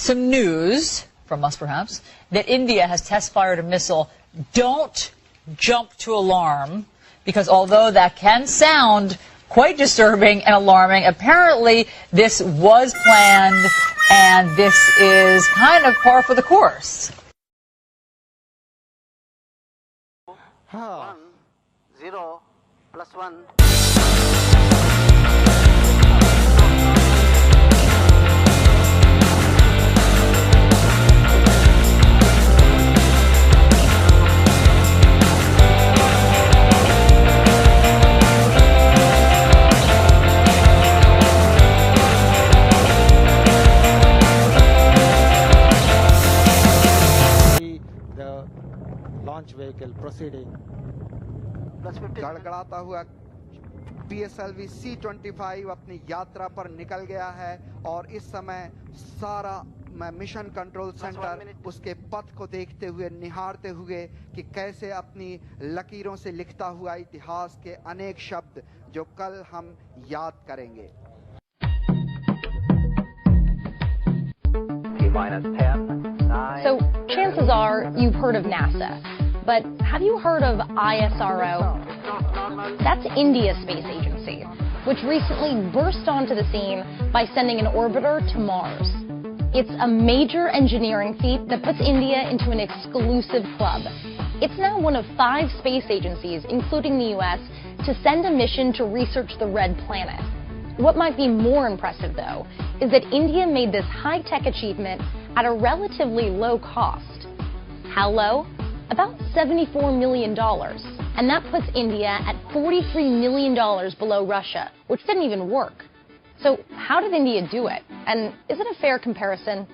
some news from us, perhaps, that India has test-fired a missile. Don't jump to alarm, because although that can sound quite disturbing and alarming, apparently this was planned, and this is kind of par for the course. 1 0 plus 1. The launch vehicle proceeding. गड़गड़ाता हुआ PSLV C-25 अपनी यात्रा पर निकल गया है और इस समय सारा मिशन कंट्रोल सेंटर उसके पथ को देखते हुए, निहारते हुए कि कैसे अपनी लकीरों से लिखता हुआ इतिहास के अनेक शब्द जो कल हम याद करेंगे. So chances are you've heard of NASA, but have you heard of ISRO? That's India's space agency, which recently burst onto the scene by sending an orbiter to Mars. It's a major engineering feat that puts India into an exclusive club. It's now one of 5 space agencies, including the US, to send a mission to research the red planet. What might be more impressive, though, is that India made this high-tech achievement at a relatively low cost. How low? About $74 million. And that puts India at $43 million below Russia, which didn't even work. So how did India do it? And is it a fair comparison?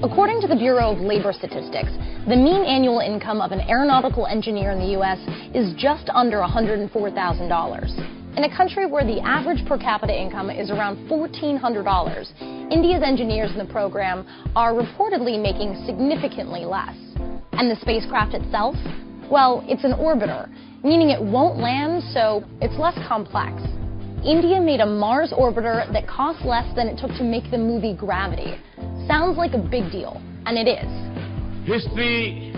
According to the Bureau of Labor Statistics, the mean annual income of an aeronautical engineer in the U.S. is just under $104,000. In a country where the average per capita income is around $1,400, India's engineers in the program are reportedly making significantly less. And the spacecraft itself? Well, it's an orbiter, meaning it won't land, so it's less complex. India made a Mars orbiter that cost less than it took to make the movie Gravity. Sounds like a big deal, and it is. History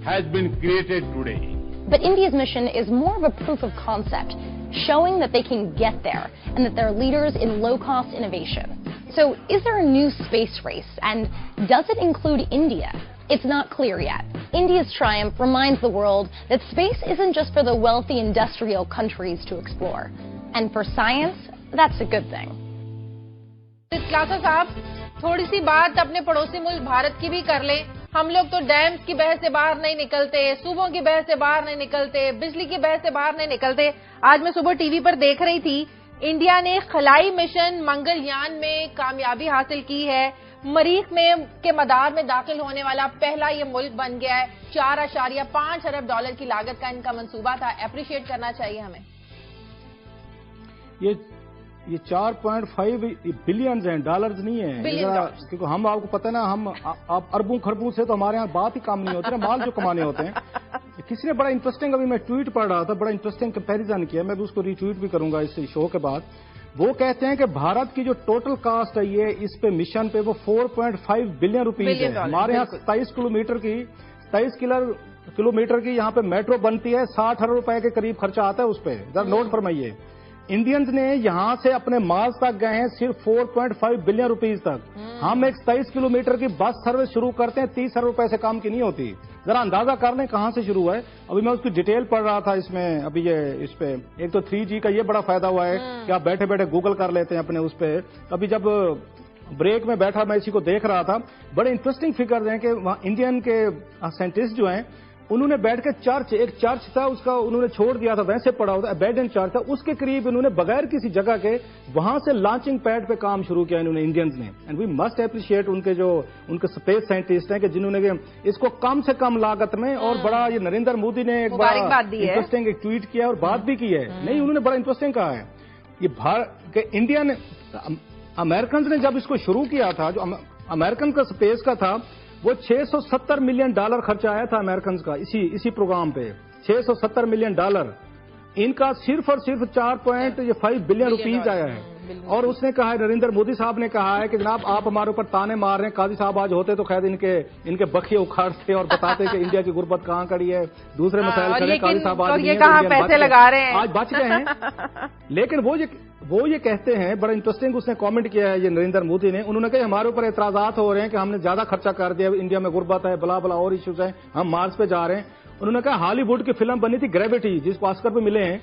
has been created today. But India's mission is more of a proof of concept, showing that they can get there and that they're leaders in low-cost innovation. So is there a new space race, and does it include India? It's not clear yet. India's triumph reminds the world that space isn't just for the wealthy industrial countries to explore. And for science, that's a good thing. क्लासा साहब, थोड़ी सी बात अपने पड़ोसी मुल्क भारत की भी कर लें. हम लोग तो डैम्स की बहस से बाहर नहीं निकलते, सूबों की बहस से बाहर नहीं निकलते, बिजली की बहस से बाहर नहीं निकलते. आज मैं सुबह टीवी पर देख रही थी, इंडिया ने खलाई मिशन मंगलयान में कामयाबी हासिल की है. मरीख में के मदार में दाखिल होने वाला पहला ये मुल्क बन गया है. $4.5 अरब की लागत का इनका मंसूबा था. एप्रिशिएट करना चाहिए हमें. ये 4.5 बिलियन हैं, डॉलर्स नहीं है. क्योंकि हम, आपको पता है ना, हम आप अरबों खरबों से तो हमारे यहाँ बात ही काम नहीं होती ना, माल जो कमाने होते हैं. किसी ने बड़ा इंटरेस्टिंग, अभी मैं ट्वीट पढ़ रहा था, बड़ा इंटरेस्टिंग कंपैरिजन किया. मैं भी उसको रीट्वीट भी करूंगा इस शो के बाद. वो कहते हैं कि भारत की जो टोटल कास्ट है ये इस पे मिशन पे वो 4.5 बिलियन रुपीज है. हमारे यहाँ 27 किलोमीटर की यहाँ पे मेट्रो बनती है, 60 अरब रुपए के करीब खर्चा आता है उस पे. जरा नोट फरमाइए, इंडियंस ने यहां से अपने मार्स तक गए हैं सिर्फ 4.5 बिलियन रुपीज तक. हम एक 27 किलोमीटर की बस सर्विस शुरू करते हैं, 30 अरब रुपए से काम की नहीं होती. जरा अंदाजा कर लें कहां से शुरू है. अभी मैं उसकी डिटेल पढ़ रहा था इसमें. अभी ये इस पे एक तो 3G का ये बड़ा फायदा हुआ है कि आप बैठे बैठे गूगल कर लेते हैं अपने उस पे. अभी जब ब्रेक में बैठा मैं इसी को देख रहा था, बड़े इंटरेस्टिंग फिगर्स हैं कि वहां इंडियन के साइंटिस्ट जो हैं उन्होंने बैठ के एक चर्च था उसका उन्होंने छोड़ दिया था, वैसे पड़ा होता अबैंडन चर्च था, उसके करीब इन्होंने बगैर किसी जगह के वहां से लॉन्चिंग पैड पे काम शुरू किया इन्होंने, इंडियंस ने. एंड वी मस्ट एप्रिशिएट उनके स्पेस साइंटिस्ट हैं कि जिन्होंने इसको कम से कम लागत में, और बड़ा ये नरेंद्र मोदी ने एक बड़ा इंटरेस्टिंग एक ट्वीट किया और बात भी की है. नहीं, उन्होंने बड़ा इंटरेस्टिंग कहा है ये भारत के इंडियन अमेरिकन ने जब इसको शुरू किया था, जो अमेरिकन का स्पेस का था, वो $670 मिलियन खर्चा आया था अमेरिकन का इसी प्रोग्राम पे. $670 मिलियन. इनका सिर्फ और सिर्फ 4.5 बिलियन रुपीज आया है. और उसने कहा है, नरेंद्र मोदी साहब ने कहा है कि जनाब आप हमारे ऊपर ताने मार रहे हैं, काजी साहब आज होते तो खैर इनके बखिए उखाड़ते और बताते कि इंडिया की गुर्बत कहाँ खड़ी है, दूसरे मसाइल खड़े, काजी साहब आज ये कहाँ पैसे लगा रहे हैं, आज बच गए हैं। लेकिन वो ये कहते हैं, बड़ा इंटरेस्टिंग उसने कमेंट किया है ये नरेंद्र मोदी ने, उन्होंने कहा हमारे ऊपर एतराजात हो रहे हैं कि हमने ज्यादा खर्चा कर दिया, इंडिया में गुर्बत है, बला बला और इश्यूज हैं, हम मार्स पे जा रहे हैं। उन्होंने कहा हॉलीवुड की फिल्म बनी थी ग्रेविटी, जिसको ऑस्कर पे मिले हैं,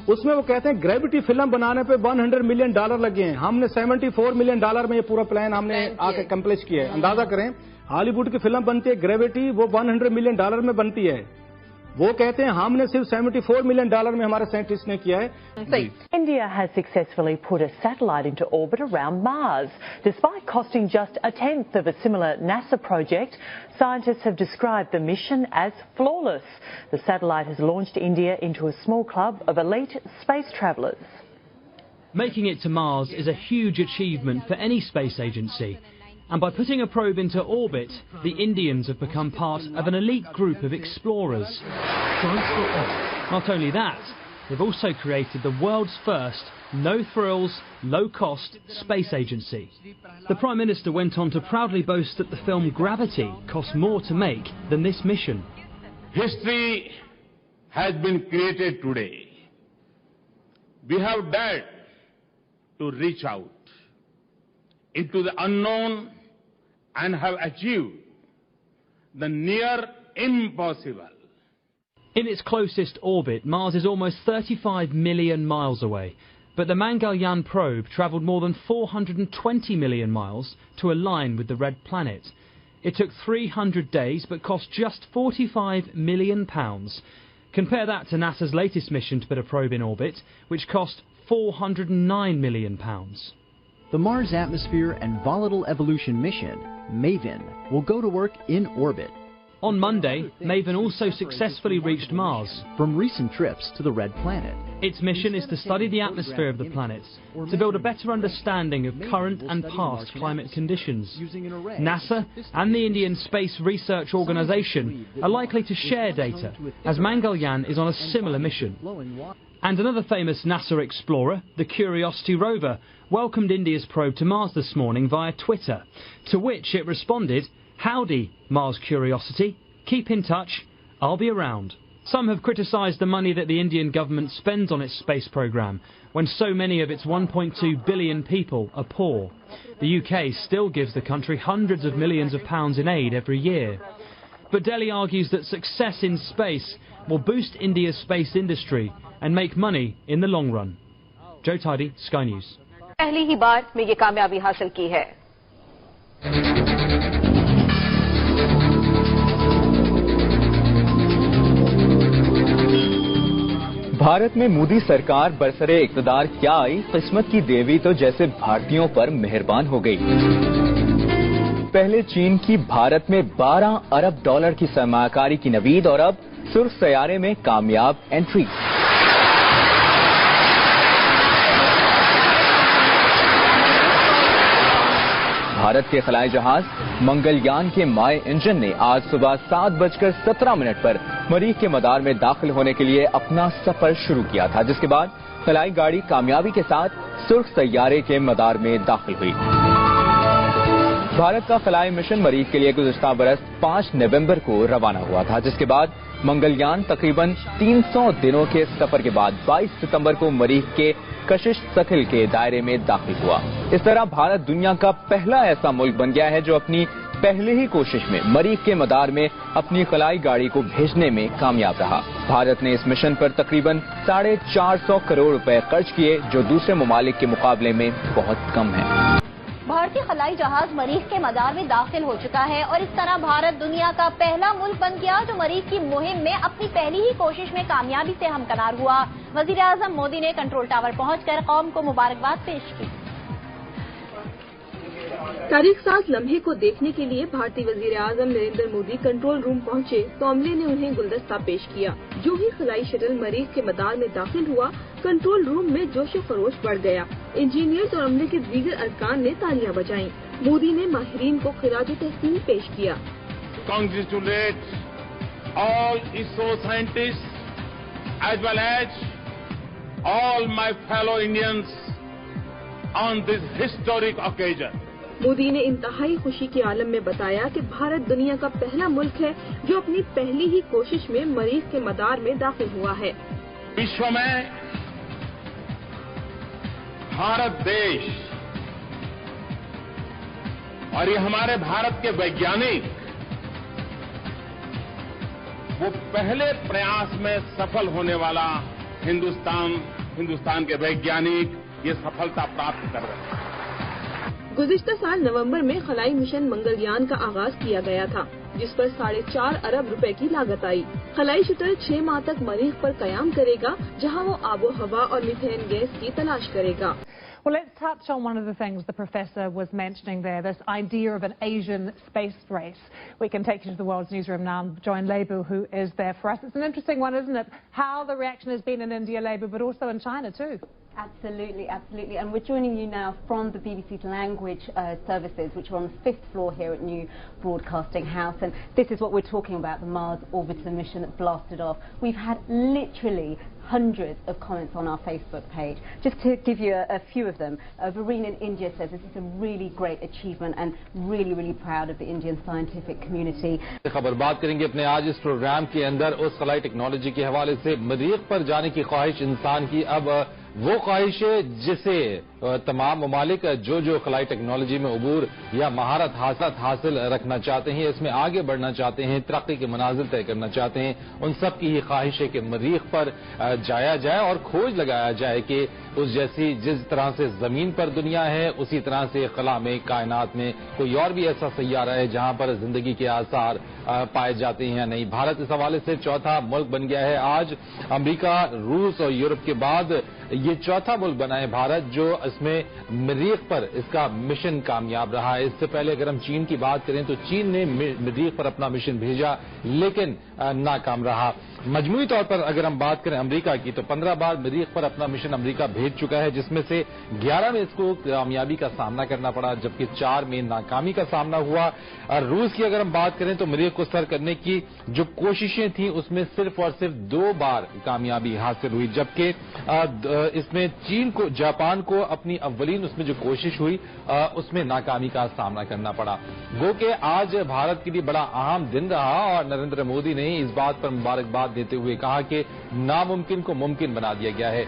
उसमें वो कहते हैं ग्रेविटी फिल्म बनाने पे $100 मिलियन लगे हैं, हमने $74 मिलियन में ये पूरा प्लान हमने आके कंप्लीट किया है। अंदाजा करें हॉलीवुड की फिल्म बनती है ग्रेविटी, वो $100 मिलियन में बनती है, वो कहते हैं हमने सिर्फ $74 मिलियन में हमारे साइंटिस्ट ने किया है। India has successfully put a satellite into orbit around Mars. Despite costing just a tenth of a similar NASA project, scientists have described the mission as flawless. The satellite has launched India into a small club of elite space travellers. Making it to Mars is a huge achievement for any space agency. And by putting a probe into orbit, the Indians have become part of an elite group of explorers. Not only that, they've also created the world's first no-frills, low-cost space agency. The Prime Minister went on to proudly boast that the film Gravity cost more to make than this mission. History has been created today. We have dared to reach out into the unknown and have achieved the near impossible. In its closest orbit, Mars is almost 35 million miles away, but the Mangalyaan probe travelled more than 420 million miles to align with the red planet. It took 300 days but cost just £45 million. Compare that to NASA's latest mission to put a probe in orbit, which cost £409 million. The Mars Atmosphere and Volatile Evolution Mission, MAVEN, will go to work in orbit. On Monday, MAVEN also successfully reached Mars. From recent trips to the Red Planet. Its mission is to study the atmosphere of the planet, to build a better understanding of current and past climate conditions. NASA and the Indian Space Research Organisation are likely to share data, as Mangalyaan is on a similar mission. And another famous NASA explorer, the Curiosity rover, welcomed India's probe to Mars this morning via Twitter, to which it responded, "Howdy, Mars Curiosity. Keep in touch. I'll be around." Some have criticised the money that the Indian government spends on its space programme, when so many of its 1.2 billion people are poor. The UK still gives the country hundreds of millions of pounds in aid every year. But Delhi argues that success in space will boost India's space industry and make money in the long run. Joe Tidy, Sky News. पहली ही बार में ये कामयाबी हासिल की है। भारत में मोदी सरकार बरसरे इक़्तिदार क्या आई, किस्मत की देवी तो जैसे भारतीयों पर मेहरबान हो गई। पहले चीन की भारत में $12 अरब की सरमायाकारी की नवीद और अब सुर्ख सैयारे में कामयाब एंट्री। भारत के खलाई जहाज मंगलयान के माई इंजन ने आज सुबह 7:17 पर मरीख के मदार में दाखिल होने के लिए अपना सफर शुरू किया था, जिसके बाद खलाई गाड़ी कामयाबी के साथ सुर्ख सैयारे के मदार में दाखिल हुई। भारत का खलाई मिशन मरीख के लिए गुज़िश्ता बरस 5 नवंबर को रवाना हुआ था, जिसके बाद मंगलयान तकरीबन 300 दिनों के सफर के बाद 22 सितंबर को मरीख के कशिश सखिल के दायरे में दाखिल हुआ। इस तरह भारत दुनिया का पहला ऐसा मुल्क बन गया है जो अपनी पहली ही कोशिश में मरीख के मदार में अपनी खलाई गाड़ी को भेजने में कामयाब रहा। भारत ने इस मिशन पर तकरीबन 450 करोड़ रुपए खर्च किए, जो दूसरे ममालिक के मुकाबले में बहुत कम है। भारतीय खलाई जहाज मरीख के मदार में दाखिल हो चुका है और इस तरह भारत दुनिया का पहला मुल्क बन गया जो मरीख की मुहिम में अपनी पहली ही कोशिश में कामयाबी से हमकनार हुआ। वजीर आजम मोदी ने कंट्रोल टावर पहुंचकर कौम को मुबारकबाद पेश की। तारीख साज लम्हे को देखने के लिए भारतीय वजीर आजम नरेंद्र मोदी कंट्रोल रूम पहुंचे तो अमले ने उन्हें गुलदस्ता पेश किया। जो ही खलाई शटल मरीख के मदार में दाखिल हुआ, कंट्रोल रूम में जोश खरोश बढ़ गया। इंजीनियर्स और अमले के दीगर अरकान ने तालियां बजाईं। मोदी ने माहिरीन को खिराज तहसीन पेश किया। Congratulate all ISRO scientists as well as all my fellow Indians on this historic occasion. Modi ने इंतहाई खुशी के आलम में बताया कि भारत दुनिया का पहला मुल्क है जो अपनी पहली ही कोशिश में मरीख के मदार में दाखिल हुआ है। विश्व में भारत देश और ये हमारे भारत के वैज्ञानिक वो पहले प्रयास में सफल होने वाला हिंदुस्तान के वैज्ञानिक ये सफलता प्राप्त कर रहे हैं। गुज़िश्ता साल नवंबर में खलाई मिशन मंगलयान का आगाज किया गया था, जिस पर 4.5 अरब रुपए की लागत आई। खलाई शटल 6 माह तक मरीख पर कयाम करेगा, जहां वो आबो हवा और मीथेन गैस की तलाश करेगा। Well, let's touch on one of the things the professor was mentioning there, this idea of an Asian space race. We can take you to the World's Newsroom now and join Lebu, who is there for us. It's an interesting one, isn't it? How the reaction has been in India, Lebu, but also in China too. Absolutely, absolutely. And we're joining you now from the BBC's language services, which are on the 5th floor here at New Broadcasting House. And this is what we're talking about, the Mars orbiter mission that blasted off. We've had literally hundreds of comments on our Facebook page. Just to give you a few of them, Vareen in India says this is a really great achievement and really, really proud of the Indian scientific community. खबर बात करेंगे अपने आज इस programme के अंदर उस खलाई technology के हवाले से। मरीख पर जाने की ख्वाहिश इंसान की अब वो ख्वाहिश है जिसे तमाम ममालिक जो खलाई टेक्नोलॉजी में उबूर या महारत हासिल रखना चाहते हैं, इसमें आगे बढ़ना चाहते हैं, तरक्की के मनाजिल तय करना चाहते हैं, उन सब की ही ख्वाहिश है कि मरीख पर जाया जाए और खोज लगाया जाए कि उस जैसी जिस तरह से जमीन पर दुनिया है उसी तरह से खला में कायनात में कोई और भी ऐसा सैयारा है जहां पर जिंदगी के आसार पाए जाते हैं या नहीं। भारत इस हवाले से चौथा मुल्क बन गया है आज। अमेरिका, रूस और यूरोप के बाद ये चौथा मुल्क बना है भारत जो इसमें मरीख पर इसका मिशन कामयाब रहा है। इससे पहले अगर हम चीन की बात करें तो चीन ने मरीख पर अपना मिशन भेजा लेकिन नाकाम रहा। मजमूई तौर पर अगर हम बात करें अमेरिका की तो 15 बार मरीख पर अपना मिशन अमेरिका भेज चुका है, जिसमें से 11 में इसको कामयाबी का सामना करना पड़ा जबकि 4 में नाकामी का सामना हुआ। और रूस की अगर हम बात करें तो मरीख को सर करने की जो कोशिशें थी उसमें सिर्फ और सिर्फ 2 बार कामयाबी हासिल हुई, जबकि इसमें चीन को, जापान को अपनी अव्वलीन उसमें जो कोशिश हुई उसमें नाकामी का सामना करना पड़ा। गो कि आज भारत के लिए बड़ा अहम दिन रहा और नरेंद्र मोदी ने इस बात पर मुबारकबाद देते हुए कहा कि नामुमकिन को मुमकिन बना दिया गया है।